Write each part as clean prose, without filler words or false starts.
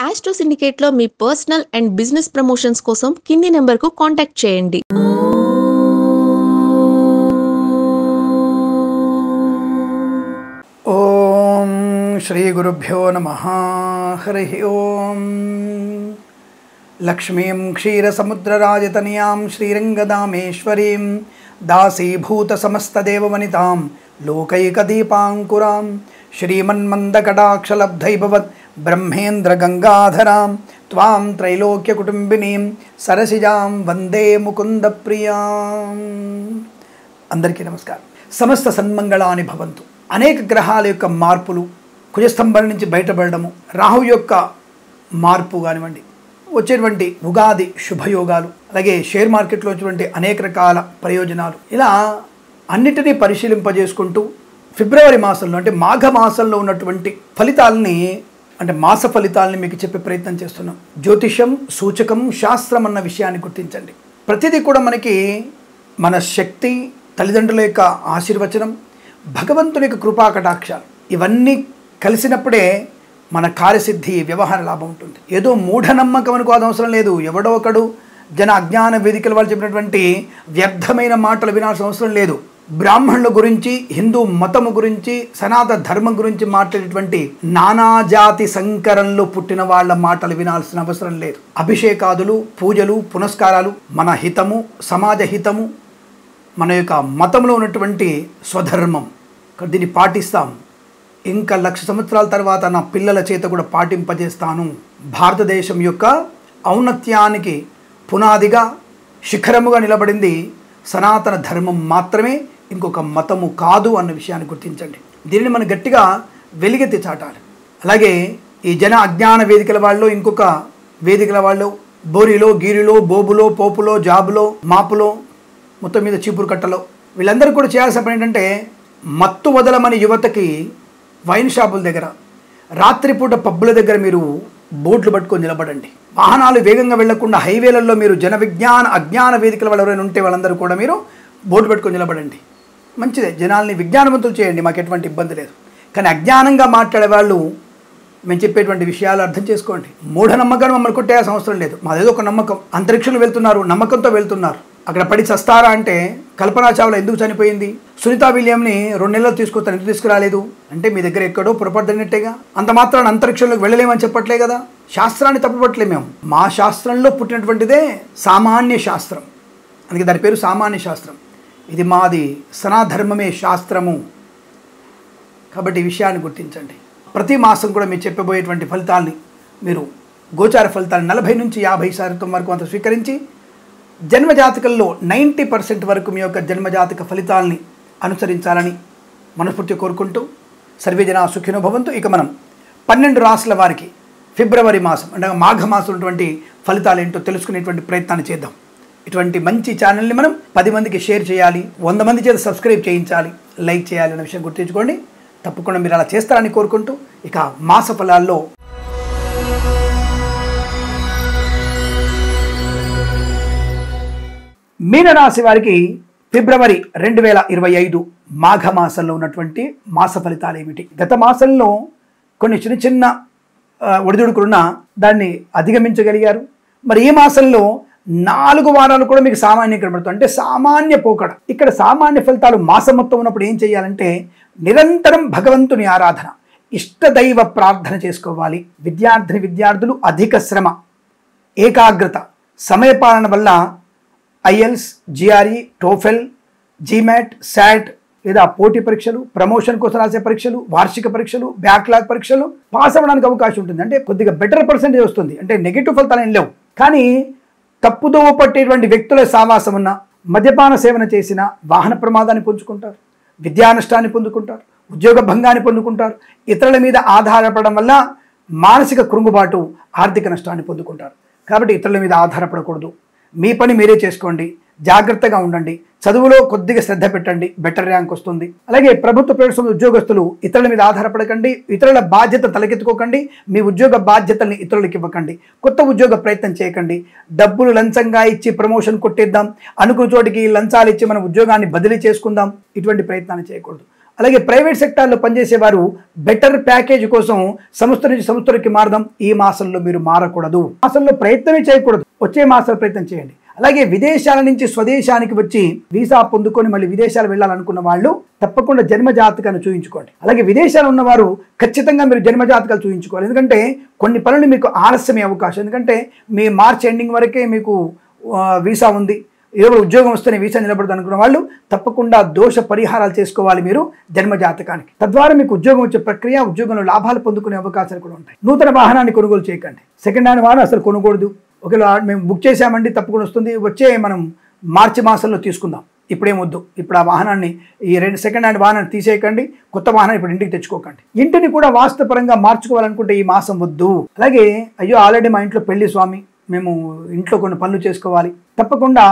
Astro సిండికేట్లో మీ personal and business promotions కోసం కింది నెంబర్కు కాంటాక్ట్ చేయండి. ఓం శ్రీ గురుభ్యో నమః. హరి ఓం. లక్ష్మీం క్షీరసముద్రరాజతనయాం శ్రీరంగదామేశ్వరీం దాసీభూత సమస్తదేవవనితాం లోకైకదీపాంకురాం శ్రీమన్మందకటాక్షలబ్ధైభవత్ బ్రహ్మేంద్ర గంగాధరాం త్వాం త్రైలోక్యకుటుంబినీం సరసిజాం వందే ముకుంద ప్రియాం. అందరికీ నమస్కారం. సమస్త సన్మంగళాని భవంతు. అనేక గ్రహాల యొక్క మార్పులు, కుజస్తంభం నుంచి బయటపడము, రాహు యొక్క మార్పు కానివ్వండి, వచ్చేటువంటి ఉగాది శుభయోగాలు, అలాగే షేర్ మార్కెట్లో వచ్చేటువంటి అనేక రకాల ప్రయోజనాలు, ఇలా అన్నిటినీ పరిశీలింపజేసుకుంటూ ఫిబ్రవరి మాసంలో అంటే మాఘ మాసంలో ఉన్నటువంటి ఫలితాలని అంటే మాస ఫలితాలని మీకు చెప్పే ప్రయత్నం చేస్తున్నాం. జ్యోతిషం, సూచకం, శాస్త్రం అన్న విషయాన్ని గుర్తించండి. ప్రతిదీ కూడా మనకి మన శక్తి, తల్లిదండ్రుల యొక్క ఆశీర్వచనం, భగవంతుని యొక్క కృపా కటాక్షాలు ఇవన్నీ కలిసినప్పుడే మన కార్యసిద్ధి, వ్యవహార లాభం ఉంటుంది. ఏదో మూఢనమ్మకం అనుకోవడం అవసరం లేదు. ఎవడో ఒకడు జన అజ్ఞాన వేదికల వాళ్ళు చెప్పినటువంటి వ్యర్థమైన మాటలు వినాల్సిన అవసరం లేదు. బ్రాహ్మణుల గురించి, హిందూ మతము గురించి, సనాతన ధర్మం గురించి మాట్లాడేటువంటి నానాజాతి సంకరంలో పుట్టిన వాళ్ళ మాటలు వినాల్సిన అవసరం లేదు. అభిషేకాదులు, పూజలు, పునస్కారాలు మన హితము, సమాజ హితము, మన యొక్క మతంలో ఉన్నటువంటి స్వధర్మం. దీన్ని పాటిస్తాం. ఇంకా 1,00,000 సంవత్సరాల తర్వాత నా పిల్లల చేత కూడా పాటింపజేస్తాను. భారతదేశం యొక్క ఔన్నత్యానికి పునాదిగా, శిఖరముగా నిలబడింది సనాతన ధర్మం మాత్రమే, ఇంకొక మతము కాదు అన్న విషయాన్ని గుర్తించండి. దీనిని మనం గట్టిగా వెలిగెత్తి చాటాలి. అలాగే ఈ జన అజ్ఞాన వేదికల వాళ్ళు, ఇంకొక వేదికల వాళ్ళు బోరిలో, గీరిలో, బోబులో, పోపులో, జాబులో, మాపులో, మొత్తం మీద చీపురు కట్టలో, వీళ్ళందరూ కూడా చేయాల్సిన పని ఏంటంటే మత్తు వదలమని యువతకి వైన్ షాపుల దగ్గర, రాత్రిపూట పబ్బుల దగ్గర మీరు బోట్లు పట్టుకొని నిలబడండి. వాహనాలు వేగంగా వెళ్లకుండా హైవేలలో మీరు జన విజ్ఞాన అజ్ఞాన వేదికల వాళ్ళు ఎవరైనా ఉంటే వాళ్ళందరూ కూడా మీరు బోట్లు పెట్టుకొని నిలబడండి. మంచిదే, జనాల్ని విజ్ఞానవంతులు చేయండి, మాకు ఎటువంటి ఇబ్బంది లేదు. కానీ అజ్ఞానంగా మాట్లాడే వాళ్ళు మేము చెప్పేటువంటి విషయాలు అర్థం చేసుకోండి. మూఢనమ్మకాన్ని మమ్మల్ని కొట్టేయాల్సిన అవసరం లేదు. మాదేదో ఒక నమ్మకం. అంతరిక్షంలో వెళ్తున్నారు, నమ్మకంతో వెళ్తున్నారు. అక్కడ పడి చస్తారా అంటే కల్పనా చావ్లా ఎందుకు చనిపోయింది? సునీతా విలియంని 2 నెలలు తీసుకొస్తాను, ఎందుకు తీసుకురాలేదు అంటే మీ దగ్గర ఎక్కడో పొరపాటు జరిగినట్టేగా. అంత మాత్రాన్ని అంతరిక్షంలోకి వెళ్ళలేమని చెప్పట్లే కదా. శాస్త్రాన్ని తప్పుపట్టలే మేము. మా శాస్త్రంలో పుట్టినటువంటిదే సామాన్య శాస్త్రం, అందుకే దాని పేరు సామాన్య శాస్త్రం. ఇది మాది సనాధర్మమే శాస్త్రము. కాబట్టి ఈ విషయాన్ని గుర్తించండి. ప్రతి మాసం కూడా మీరు చెప్పబోయేటువంటి ఫలితాలని మీరు గోచార ఫలితాలు 40 నుంచి 50% వరకు అంత స్వీకరించి జన్మజాతకంలో 90% వరకు మీ యొక్క జన్మజాతక ఫలితాలని అనుసరించాలని మనస్ఫూర్తిగా కోరుకుంటూ సర్వేజన సుఖినో భవంతు. ఇక మనం 12 రాశుల వారికి ఫిబ్రవరి మాసం అంటే మాఘ మాసం ఉన్నటువంటి ఫలితాలు ఏంటో తెలుసుకునేటువంటి ప్రయత్నాన్ని చేద్దాం. ఇటువంటి మంచి ఛానల్ని మనం 10 మందికి షేర్ చేయాలి, 100 మంది చేత సబ్స్క్రైబ్ చేయించాలి, లైక్ చేయాలి అనే విషయం గుర్తుంచుకోండి. తప్పకుండా మీరు అలా చేస్తారని కోరుకుంటూ ఇక మాస ఫలాల్లో మీనరాశి వారికి ఫిబ్రవరి 2025 మాఘ మాసంలో ఉన్నటువంటి మాస ఫలితాలు ఏమిటి? గత మాసంలో కొన్ని చిన్న చిన్న ఒడిదుడుకులున్నా దాన్ని అధిగమించగలిగారు. మరి ఈ మాసంలో 4 వారాలు కూడా మీకు సామాన్యం కనబడుతుంది. అంటే సామాన్య పోకడ. ఇక్కడ సామాన్య ఫలితాలు మాసం మొత్తం ఉన్నప్పుడు ఏం చేయాలంటే నిరంతరం భగవంతుని ఆరాధన, ఇష్టదైవ ప్రార్థన చేసుకోవాలి. విద్యార్థులు అధిక శ్రమ, ఏకాగ్రత, సమయపాలన వల్ల IELTS, GRE, TOEFL, GMAT, SAT లేదా పోటీ పరీక్షలు, ప్రమోషన్ కోసం రాసే పరీక్షలు, వార్షిక పరీక్షలు, బ్యాక్లాగ్ పరీక్షలు పాస్ అవ్వడానికి అవకాశం ఉంటుంది. అంటే కొద్దిగా బెటర్ పర్సెంటేజ్ వస్తుంది. అంటే నెగిటివ్ ఫలితాలు ఏం లేవు. కానీ తప్పుదోవ పట్టేటువంటి వ్యక్తుల సావాసం ఉన్న, మద్యపాన సేవన చేసిన వాహన ప్రమాదాన్ని పొందుకుంటారు, విద్యా నష్టాన్ని పొందుకుంటారు, ఉద్యోగ భంగాన్ని పొందుకుంటారు, ఇతరుల మీద ఆధారపడడం వల్ల మానసిక కృంగుబాటు, ఆర్థిక నష్టాన్ని పొందుకుంటారు. కాబట్టి ఇతరుల మీద ఆధారపడకూడదు. మీ పని మీరే చేసుకోండి, జాగ్రత్తగా ఉండండి, చదువులో కొద్దిగా శ్రద్ధ పెట్టండి, బెటర్ ర్యాంక్ వస్తుంది. అలాగే ప్రభుత్వ ప్రభుత్వ ఉద్యోగస్తులు ఇతరుల మీద ఆధారపడకండి, ఇతరుల బాధ్యత తలకెత్తుకోకండి, మీ ఉద్యోగ బాధ్యతల్ని ఇతరులకు ఇవ్వకండి, కొత్త ఉద్యోగ ప్రయత్నం చేయకండి. డబ్బులు లంచంగా ఇచ్చి ప్రమోషన్ కొట్టేద్దాం, అనుకున్న చోటికి లంచాలు ఇచ్చి మన ఉద్యోగాన్ని బదిలీ చేసుకుందాం, ఇటువంటి ప్రయత్నాన్ని చేయకూడదు. అలాగే ప్రైవేట్ సెక్టార్లో పనిచేసేవారు బెటర్ ప్యాకేజ్ కోసం సంస్థ నుంచి సంస్థలకి మారదాం. ఈ మాసంలో మీరు మారకూడదు, మాసంలో ప్రయత్నమే చేయకూడదు, వచ్చే మాసాల ప్రయత్నం చేయండి. అలాగే విదేశాల నుంచి స్వదేశానికి వచ్చి వీసా పొందుకొని మళ్ళీ విదేశాలు వెళ్ళాలనుకున్న వాళ్ళు తప్పకుండా జన్మజాతకాన్ని చూయించుకోండి. అలాగే విదేశాలు ఉన్నవారు ఖచ్చితంగా మీరు జన్మజాతకాలు చూయించుకోవాలి. ఎందుకంటే కొన్ని పనులు మీకు ఆలస్యమే అవకాశం. ఎందుకంటే మీ మార్చ్ ఎండింగ్ వరకే మీకు వీసా ఉంది, ఏదో ఉద్యోగం వస్తేనే వీసా నిలబడదు అనుకున్న వాళ్ళు తప్పకుండా దోష పరిహారాలు చేసుకోవాలి మీరు జన్మజాతకానికి. తద్వారా మీకు ఉద్యోగం వచ్చే ప్రక్రియ, ఉద్యోగంలో లాభాలు పొందుకునే అవకాశాలు కూడా ఉంటాయి. నూతన వాహనాన్ని కొనుగోలు చేయకండి. సెకండ్ హ్యాండ్ వాహనం అసలు కొనకూడదు. ఒకవేళ మేము బుక్ చేసామండి తప్పకుండా వస్తుంది, వచ్చే మనం మార్చి మాసంలో తీసుకుందాం, ఇప్పుడేం వద్దు. ఇప్పుడు ఆ వాహనాన్ని ఈ సెకండ్ హ్యాండ్ వాహనాన్ని తీసేయకండి, కొత్త వాహనం ఇప్పుడు ఇంటికి తెచ్చుకోకండి. ఇంటిని కూడా వాస్తవపరంగా మార్చుకోవాలనుకుంటే ఈ మాసం వద్దు. అలాగే అయ్యో ఆల్రెడీ మా ఇంట్లో పెళ్లి స్వామి, మేము ఇంట్లో కొన్ని పనులు చేసుకోవాలి, తప్పకుండా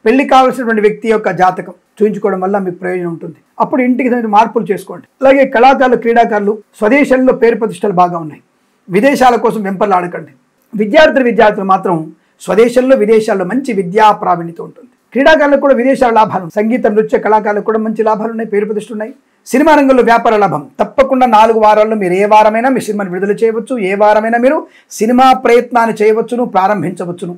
పెళ్లి కావాల్సినటువంటి వ్యక్తి యొక్క జాతకం చూయించుకోవడం వల్ల మీకు ప్రయోజనం ఉంటుంది. అప్పుడు ఇంటికి మార్పులు చేసుకోండి. అలాగే కళాకారులు, క్రీడాకారులు స్వదేశంలో పేరు ప్రతిష్టలు బాగా ఉన్నాయి, విదేశాల కోసం వెంపర్లాడకండి. విద్యార్థులు మాత్రం స్వదేశంలో విదేశాల్లో మంచి విద్యా ప్రావీణ్యత ఉంటుంది. క్రీడాకారులకు కూడా విదేశాల లాభాలు, సంగీత నృత్య కళాకారులకు కూడా మంచి లాభాలు ఉన్నాయి, పేరు ప్రతిష్టలు ఉన్నాయి. సినిమా రంగంలో వ్యాపార లాభం తప్పకుండా 4 వారాల్లో మీరు ఏ వారమైనా మీ సినిమాని విడుదల చేయవచ్చు, ఏ వారమైనా మీరు సినిమా ప్రయత్నాన్ని చేయవచ్చును, ప్రారంభించవచ్చును.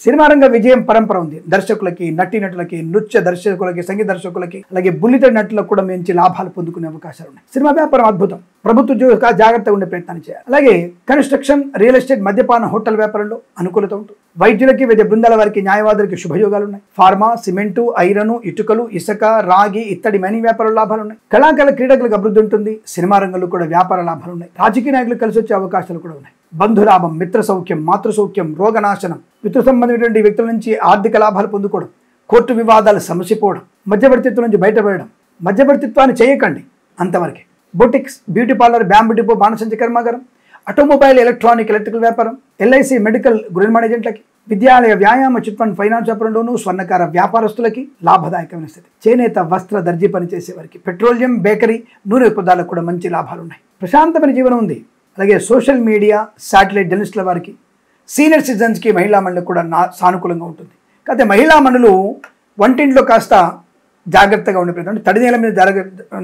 సినిమా రంగ విజయం పరంపర ఉంది. దర్శకులకి, నటీనటులకి, నృత్య దర్శకులకి, సంగీత దర్శకులకి, అలాగే బుల్లితెర నటులకు కూడా మంచి లాభాలు పొందుకునే అవకాశాలు ఉన్నాయి. సినిమా వ్యాపారం అద్భుతం. ప్రభుత్వ ఉద్యోగ జాగ్రత్తగా ఉండే ప్రయత్నాన్ని చేయాలి. అలాగే కన్స్ట్రక్షన్, రియల్ ఎస్టేట్, మద్యపాన, హోటల్ వ్యాపారంలో అనుకూలత ఉంటుంది. వైద్యులకి, వైద్య బృందాల వారికి, న్యాయవాదులకి శుభయోగాలు ఉన్నాయి. ఫార్మా, సిమెంటు, ఐరన్, ఇటుకలు, ఇసుక, రాగి, ఇత్తడి మైనింగ్ వ్యాపార లాభాలు ఉన్నాయి. కళాకారుల, క్రీడకులకు అభివృద్ధి ఉంటుంది. సినిమా రంగంలో కూడా వ్యాపార లాభాలు ఉన్నాయి. రాజకీయ నాయకులు కలిసి వచ్చే అవకాశాలు కూడా ఉన్నాయి. బంధులాభం, మిత్ర సౌఖ్యం, మాతృ సౌఖ్యం, రోగనాశనం, పితృ సంబంధమైనటువంటి వ్యక్తుల నుంచి ఆర్థిక లాభాలు పొందుకోవడం, కోర్టు వివాదాలు సమసిపోవడం, మధ్యవర్తిత్వం నుంచి బయటపడడం. మధ్యవర్తిత్వాన్ని చేయకండి, అంతవరకే. Boutiques, beauty parlour, bamboo depot, బాణసంచ కర్మాగారం, ఆటోమొబైల్, ఎలక్ట్రానిక్, ఎలక్ట్రికల్ వ్యాపారం, ఎల్ఐసి, మెడికల్, గృహ ఏజెంట్లకి, విద్యాలయ, వ్యాయామ, చిట్ ఫండ్, ఫైనాన్స్ వ్యాపారంలోనూ, స్వర్ణకార వ్యాపారస్తులకి లాభదాయకమైన స్థితి. చేనేత, వస్త్ర, దర్జీ పనిచేసే వారికి, పెట్రోలియం, బేకరీ, నూనె పదార్థాలకు కూడా మంచి లాభాలు ఉన్నాయి. ప్రశాంతమైన జీవనం ఉంది. అలాగే సోషల్ మీడియా, శాటిలైట్ జర్నలిస్టుల వారికి, సీనియర్ సిటిజన్స్కి, మహిళా మండలికి కూడా సానుకూలంగా ఉంటుంది. కాకపోతే మహిళా మండలు వంటింట్లో కాస్త జాగ్రత్తగా ఉండే ప్రయత్నం, తడి నేల మీద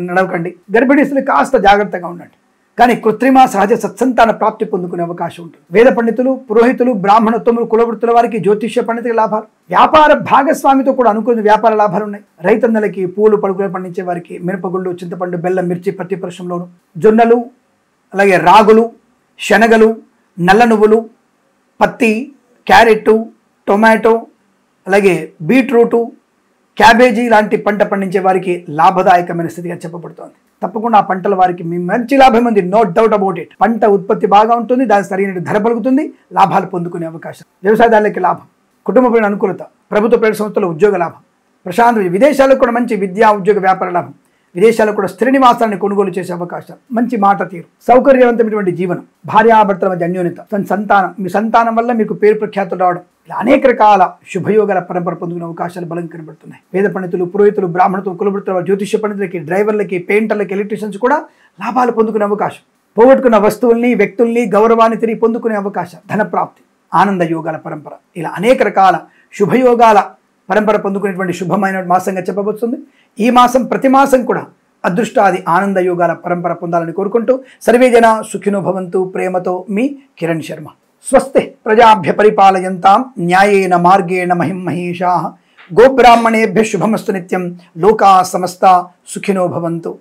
నడవకండి. గర్భిణీస్తులు కాస్త జాగ్రత్తగా ఉండండి. కానీ కృత్రిమ, సహజ సత్సంతాన ప్రాప్తి పొందుకునే అవకాశం ఉంటుంది. వేద పండితులు, పురోహితులు, బ్రాహ్మణోత్తములు, కులవృత్తుల వారికి, జ్యోతిష్య పండితుల లాభాలు. వ్యాపార భాగస్వామితో కూడా అనుకున్న వ్యాపార లాభాలు ఉన్నాయి. రైతన్నలకి, పూలు పడుకులు పండించే వారికి, మిరపగుళ్ళు, చింతపండు, బెల్లం, మిర్చి ప్రతి పరిశ్రమలోను, జొన్నలు, అలాగే రాగులు, శనగలు, నల్ల నువ్వులు, పత్తి, క్యారెట్, టొమాటో, అలాగే బీట్రూటు, క్యాబేజీ లాంటి పంట పండించే వారికి లాభదాయకమైన స్థితిగా చెప్పబడుతోంది. తప్పకుండా ఆ పంటల వారికి మీ మంచి లాభం ఉంది, నో డౌట్ అబౌట్ ఇట్. పంట ఉత్పత్తి బాగా ఉంటుంది, దాని సరైన ధర పలుకుతుంది, లాభాలు పొందుకునే అవకాశం. వ్యవసాయదారులకి లాభం, కుటుంబపైన అనుకూలత, ప్రభుత్వ ప్రైవేట్ సంస్థల ఉద్యోగ లాభం, ప్రశాంత. విదేశాలకు కూడా మంచి విద్యా, ఉద్యోగ, వ్యాపార లాభం. విదేశాల్లో కూడా స్థిర నివాసాన్ని కొనుగోలు చేసే అవకాశం, మంచి మాట తీరు, సౌకర్యవంతమైనటువంటి జీవనం, భార్యాభర్తల మధ్య అన్యోన్యత, సంతానం, మీ సంతానం వల్ల మీకు పేరు ప్రఖ్యాతులు రావడం, ఇలా అనేక రకాల శుభయోగాల పరంపర పొందుకునే అవకాశాలు బలంగా కనబడుతున్నాయి. వేద పండితులు, పురోహితులు, బ్రాహ్మణులు, కులవృత్తుల, జ్యోతిష్య పండితులకి, డ్రైవర్లకి, పెయింటర్లకి, ఎలక్ట్రీషియన్స్ కూడా లాభాలు పొందుకునే అవకాశం. పోగొట్టుకున్న వస్తువుల్ని, వ్యక్తుల్ని, గౌరవాన్ని తిరిగి పొందుకునే అవకాశం, ధనప్రాప్తి, ఆనంద యోగాల పరంపర, ఇలా అనేక రకాల శుభయోగాల పరంపర పొందుకునేటువంటి శుభమైన మాసంగా చెప్పబడుతుంది. ఈ మాసం ప్రతి మాసం కూడా అదృష్టాది ఆనంద యోగాల పరంపర పొందాలని కోరుకుంటూ సర్వేజన సుఖినో భవంతు. ప్రేమతో మీ కిరణ్ శర్మ. స్వస్తి ప్రజాభ్య పరిపాలయంతాం న్యాయేన మార్గేణ మహిం మహేషాః. గోబ్రాహ్మణేభ్య శుభమస్తు నిత్యం. లోకా సమస్తా సుఖినో భవంతు.